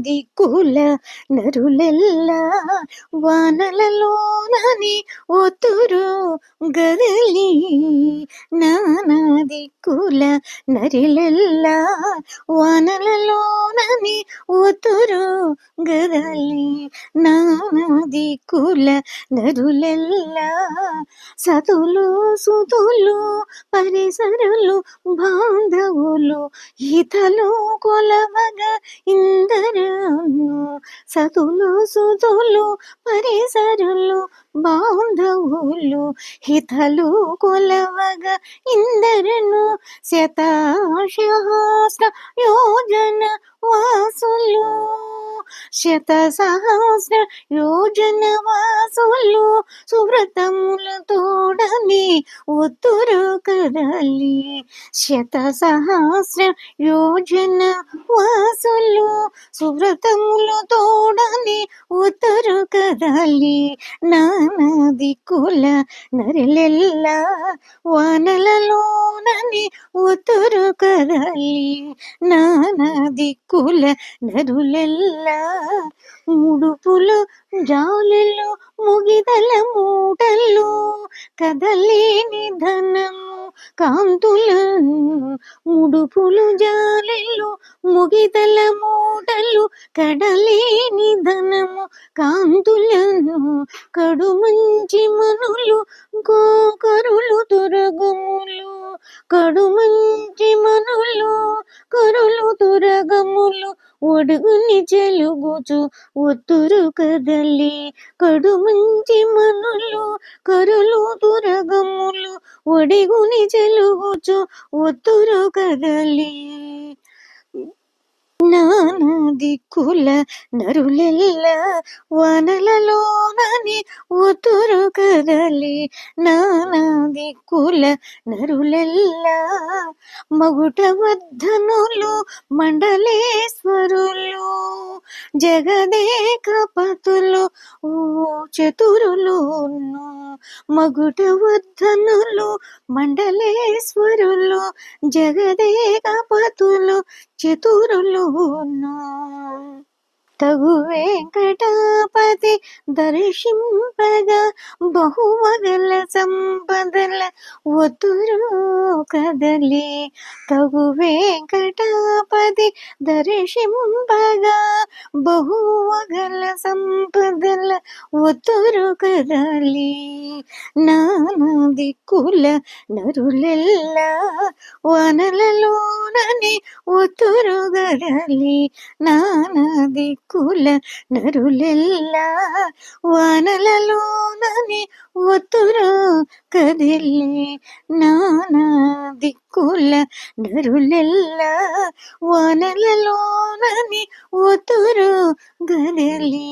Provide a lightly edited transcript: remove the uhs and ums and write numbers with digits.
దిక్కుల నరులెల్లా వానలలోనని ఒతురు గదలి నానా దిక్కుల నరిలెల్లా వానలలోనని ఒతురు గదలి నానా దిక్కుల నరులెల్లా సతులు సుతులు పరిసరులు బాంధవులు హితలు కొలవగా ఇందరను సతులు సుతులు పరిసరులు బాంధవులు హితలు కొలవగా ఇందరను శతాశహస్ర యోజన వాసులు శతసహస్ర యోజన వాసులు సువ్రతముల తోడని ఒత్తురు కదలి శతసహస్ర యోజన వాసులు సువ్రతముల తోడని ఒత్తురు కదలి నానా దిక్కుల నరిలెల్లా వానలలోనని ఒత్తురు కదలి నానా దిక్కుల నరులెల్లా ముడుపులు జాలులు ముగిదల మూటలు కదలేని ధనము కాంతులను ముడుపులు జాలెలు ముగిదల మూటలు కడలేని ధనము కాంతులను కడు మంచి మనులు కరులు దురగములు కడు మంచి మనులు కరులు దురగములు ఒడుగుని చెలుగుచు ఒత్తురు కదలి కడు మంచి మనులు కరులు దురగములు ఒడిగుని చెలుగుచు ఒత్తురు కదలి నానా దిక్కుల నరులెల్లా వానలలోనని ఒత్తురు కదలి నానా దిక్కుల నరులెల్లా మగుటవర్ధనులు మండలేశ్వరులు జగదేకపతులు చతురులును మగుటవర్ధనులు మండలేశ్వరులు జగదేకపతులు చతురులును తగు వెంకటాపతి దర్శింపగా బహువగల సంపదల ఒత్తురు కదలి తగు వెంకటాపతి దర్శింపగా బహువగల సంపదల ఒత్తురు కదలి నానా దిక్కుల నరులెల్లా వానలలోనని ఒత్తురు గదలి నానా దిక్కుల నరులెల్లా వానలలోనని ఒత్తురు కదిలి నానా దిక్కుల నరులెల్లా వానలలోనని ఒత్తురు గదలి